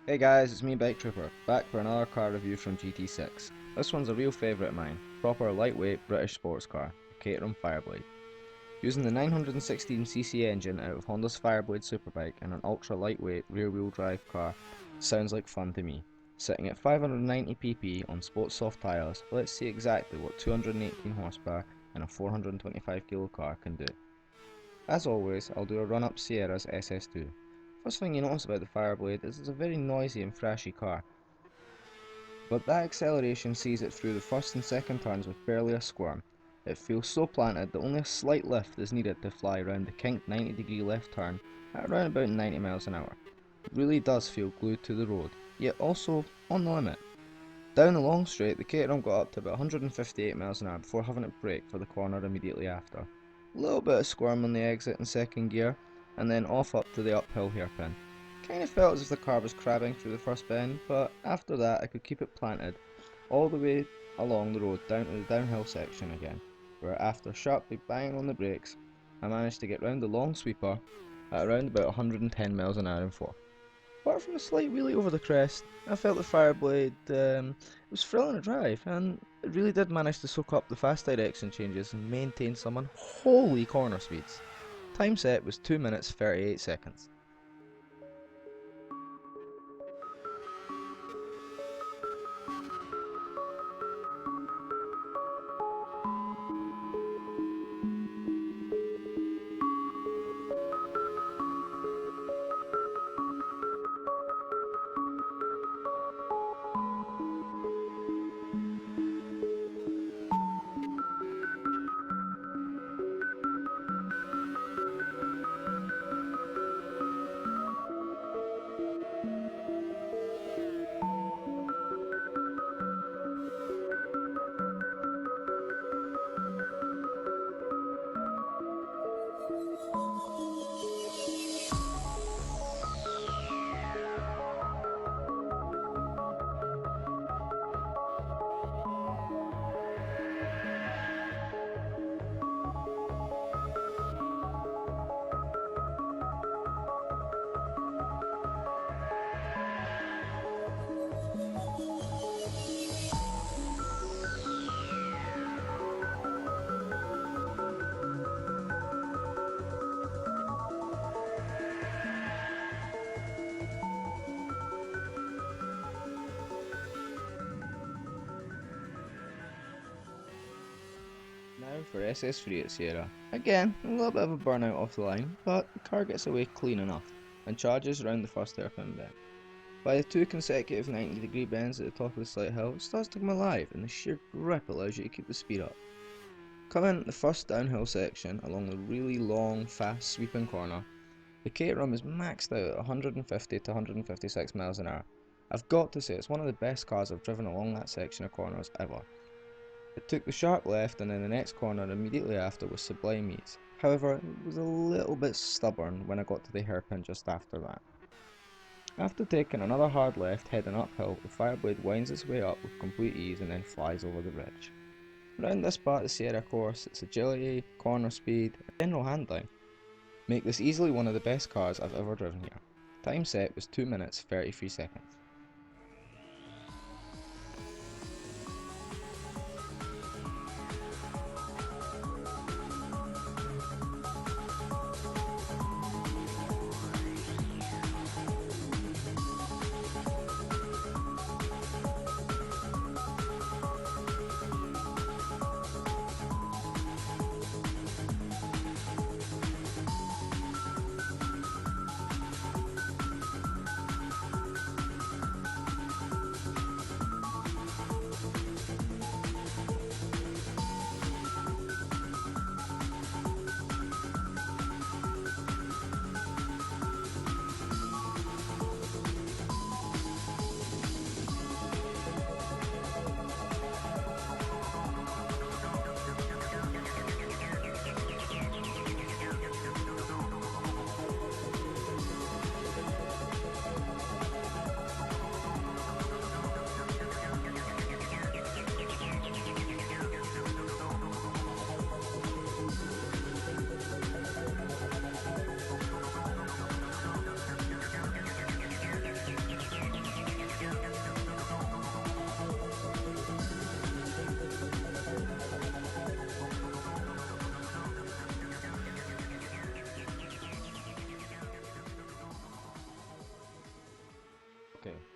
Hey guys, it's me Bike Trooper, back for another car review from GT6. This one's a real favourite of mine, proper lightweight British sports car, the Caterham Fireblade. Using the 916cc engine out of Honda's Fireblade superbike and an ultra lightweight rear wheel drive car sounds like fun to me. Sitting at 590 pp on sports soft tyres, let's see exactly what 218 horsepower and a 425 kg car can do. As always, I'll do a run up Sierra's SS2. First thing you notice about the Fireblade is it's a very noisy and thrashy car, but that acceleration sees it through the first and second turns with barely a squirm. It feels so planted that only a slight lift is needed to fly around the kinked 90-degree left turn at around about 90 miles an hour. It really does feel glued to the road, yet also on the limit. Down the long straight, the Caterham got up to about 158 miles an hour before having it brake for the corner immediately after. A little bit of squirm on the exit in second gear, and then off up to the uphill hairpin. Kind of felt as if the car was crabbing through the first bend, but after that I could keep it planted all the way along the road down to the downhill section again, where after sharply banging on the brakes, I managed to get round the long sweeper at around about 110 miles an hour in 4. Apart from a slight wheelie over the crest, I felt the Fireblade was thrilling to drive, and it really did manage to soak up the fast direction changes and maintain some unholy corner speeds. Time set was 2 minutes 38 seconds. Now for SS3 at Sierra. Again, a little bit of a burnout off the line, but the car gets away clean enough and charges around the first hairpin bend. By the 2 consecutive 90-degree bends at the top of the slight hill, it starts to come alive and the sheer grip allows you to keep the speed up. Coming at the first downhill section along the really long, fast sweeping corner, the Caterham is maxed out at 150 to 156 miles an hour. I've got to say it's one of the best cars I've driven along that section of corners ever. It took the sharp left and then the next corner immediately after was sublime ease. However, it was a little bit stubborn when I got to the hairpin just after that. After taking another hard left heading uphill, the Fireblade winds its way up with complete ease and then flies over the ridge. Around this part of the Sierra course, its agility, corner speed, and general handling make this easily one of the best cars I've ever driven here. Time set was 2 minutes 33 seconds.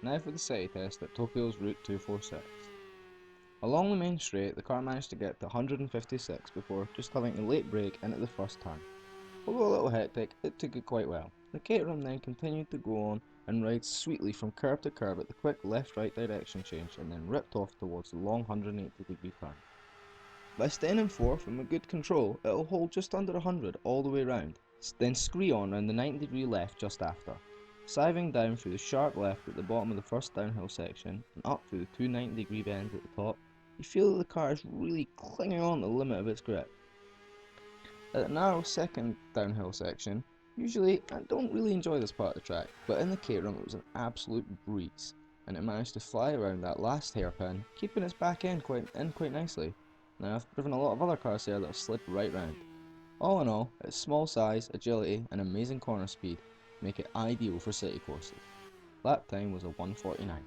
Now for the city test at Tokyo's Route 246. Along the main straight, the car managed to get to 156 before just having a late brake into the first turn. Although a little hectic, it took it quite well. The Caterham then continued to go on and ride sweetly from curb to curb at the quick left-right direction change and then ripped off towards the long 180-degree turn. By staying in fourth and with good control, it'll hold just under 100 all the way round, then scree on round the 90-degree left just after. Siving down through the sharp left at the bottom of the first downhill section and up through the two 90-degree bends at the top, you feel that the car is really clinging on to the limit of its grip. At the narrow second downhill section, usually I don't really enjoy this part of the track, but in the Caterham it was an absolute breeze, and it managed to fly around that last hairpin, keeping its back end quite nicely. Now I've driven a lot of other cars there that have slid right round. All in all, its small size, agility and amazing corner speed make it ideal for city courses. Lap time was a 1:49.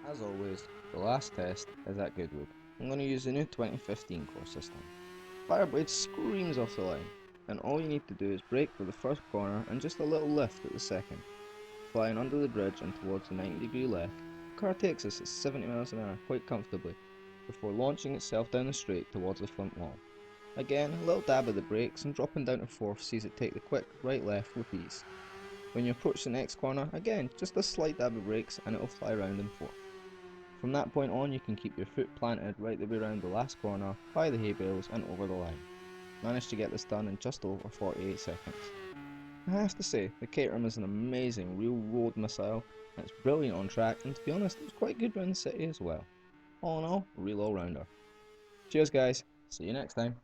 As always, the last test is at Goodwood. I'm going to use the new 2015 course system. Fireblade screams off the line, and all you need to do is brake for the first corner and just a little lift at the second. Flying under the bridge and towards the 90-degree left, the car takes us at 70 miles an hour quite comfortably, before launching itself down the straight towards the front wall. Again, a little dab of the brakes and dropping down to fourth sees it take the quick right-left with ease. When you approach the next corner, again, just a slight dab of brakes and it will fly round in fourth. From that point on, you can keep your foot planted right the way around the last corner, by the hay bales and over the line. Managed to get this done in just over 48 seconds. I have to say, the Caterham is an amazing real road missile, and it's brilliant on track, and to be honest, it was quite good around the city as well. All in all, a real all-rounder. Cheers guys, see you next time.